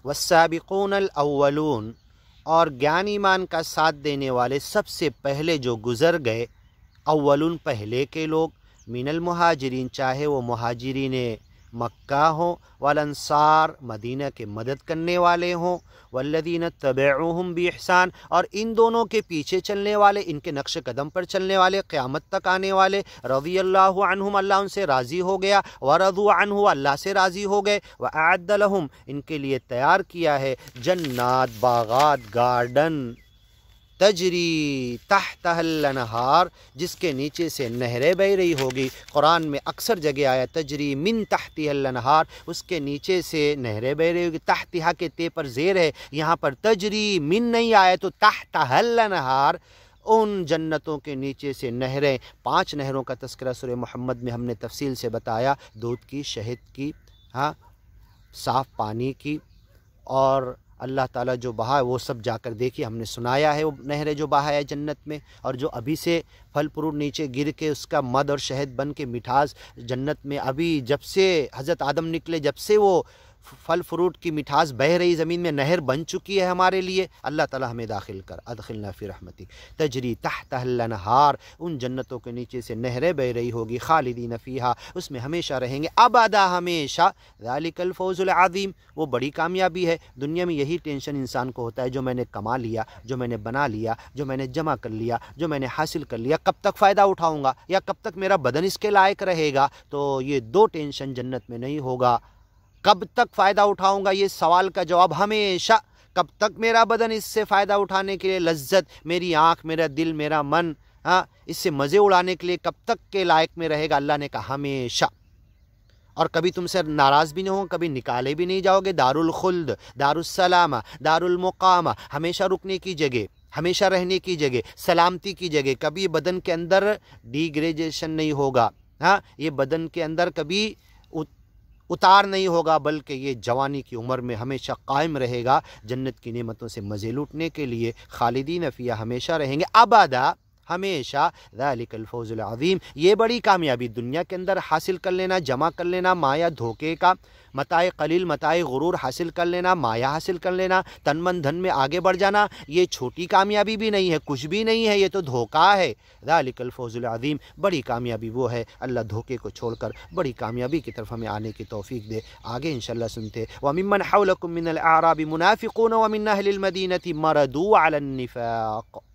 والسابقون الاولون، اور گیان ایمان کا ساتھ دینے والے سب سے پہلے جو گزر گئے، اولون پہلے کے لوگ، من المہاجرین چاہے وہ مہاجرین مکہ ہوں، والانصار مدینہ کے مدد کرنے والے ہوں، والذین اتبعوہم باحسان، اور ان دونوں کے پیچھے چلنے والے، ان کے نقش قدم پر چلنے والے، قیامت تک آنے والے، رضی اللہ عنہم اللہ ان سے راضی ہو گیا، ورضوا عنہ اللہ سے راضی ہو گئے، وأعد لہم ان کے لیے تیار کیا ہے جنات باغات گارڈن، تجری تحتها الانہار جس کے نیچے سے نہریں بہ رہی ہوگی۔ قرآن میں اکثر جگہ آیا تجری من تحتها الانہار، اس کے نیچے سے نہریں بہ رہی ہوگی، تحتها کے تے پر زیر ہے، یہاں پر تجری من نہیں آیا تو تحتها الانہار، ان جنتوں کے نیچے سے نہریں۔ 5 نہروں کا تذکرہ سورہ محمد میں ہم نے تفصیل سے بتایا، دودھ کی، شہد کی، صاف پانی کی، اور اللہ تعالیٰ جو بہا وہ سب جا کر دیکھیے، ہم نے سنایا ہے وہ نہریں جو بہا ہے جنت میں، اور جو ابھی سے پھل فروٹ نیچے گر کے اس کا مد اور شہد بن کے مٹھاس جنت میں، ابھی جب سے حضرت آدم نکلے جب سے وہ پھل فروٹ کی مٹھاس بہ رہی زمین میں، نہر بن چکی ہے ہمارے لیے۔ اللہ تعالیٰ ہمیں داخل کر، ادخلنا فی رحمتک، تجری تحتها الانہار، ان جنتوں کے نیچے سے نہریں بہ رہی ہوگی، خالدین فیہا، اس میں ہمیشہ رہیں گے، ابدا ہمیشہ، ذالک الفوز العظیم، وہ بڑی کامیابی ہے۔ دنیا میں یہی ٹینشن انسان کو ہوتا ہے، جو میں نے کما لیا، جو میں نے بنا لیا، جو میں نے جمع کر لیا، جو میں نے حاصل کر لیا، کب تک فائدہ اٹھاؤں گا، یا کب تک میرا بدن اس کے لائق رہے گا؟ تو یہ 2 ٹینشن جنت میں نہیں ہوگا۔ کب تک فائدہ اٹھاؤں گا، یہ سوال کا جواب ہمیشہ، کب تک میرا بدن اس سے فائدہ اٹھانے کے لیے، لذت، میری آنکھ، میرا دل، میرا من، اس سے مزے اڑانے کے لیے کب تک کے لائق میں رہے گا؟ اللہ نے کہا ہمیشہ، اور کبھی تم سے ناراض بھی نہیں ہوں، کبھی نکالے بھی نہیں جاؤ گے۔ دار الخلد، دار السلامہ، دار المقامہ، ہمیشہ رکنے کی جگہ، ہمیشہ رہنے کی جگہ، سلامتی کی جگہ، کبھی بدن کے اندر ڈیگریجیشن نہیں ہوگا، یہ بدن کے اندر کبھی اتار نہیں ہوگا، بلکہ یہ جوانی کی عمر میں ہمیشہ قائم رہے گا، جنت کی نعمتوں سے مزے لوٹنے کے لیے، خالدین فیہا ہمیشہ رہیں گے، ابدا ہمیشہ، ذالک الفوز العظیم، یہ بڑی کامیابی دنیا کے اندر حاصل کر لینا، جمع کر لینا، مایا دھوکے کا، متاع قلیل، متاع غرور حاصل کر لینا، مایا حاصل کر لینا، تن من دھن میں آگے بڑھ جانا، یہ چھوٹی کامیابی بھی نہیں ہے، کچھ بھی نہیں ہے، یہ تو دھوکہ ہے۔ ذالک الفوز العظیم، بڑی کامیابی وہ ہے، اللہ دھوکے کو چھوڑ کر بڑی کامیابی کی طرف ہمیں آنے کی توفیق دے۔ آگے انشاءاللہ سنتے، وَمِمَّنْ حَوْلَكُم مِّنَ الْأَعْرَابِ مُنَافِقُونَ وَمِنْ أَهْلِ الْمَدِينَةِ مَرَدُوا عَلَى النِّفَاقِ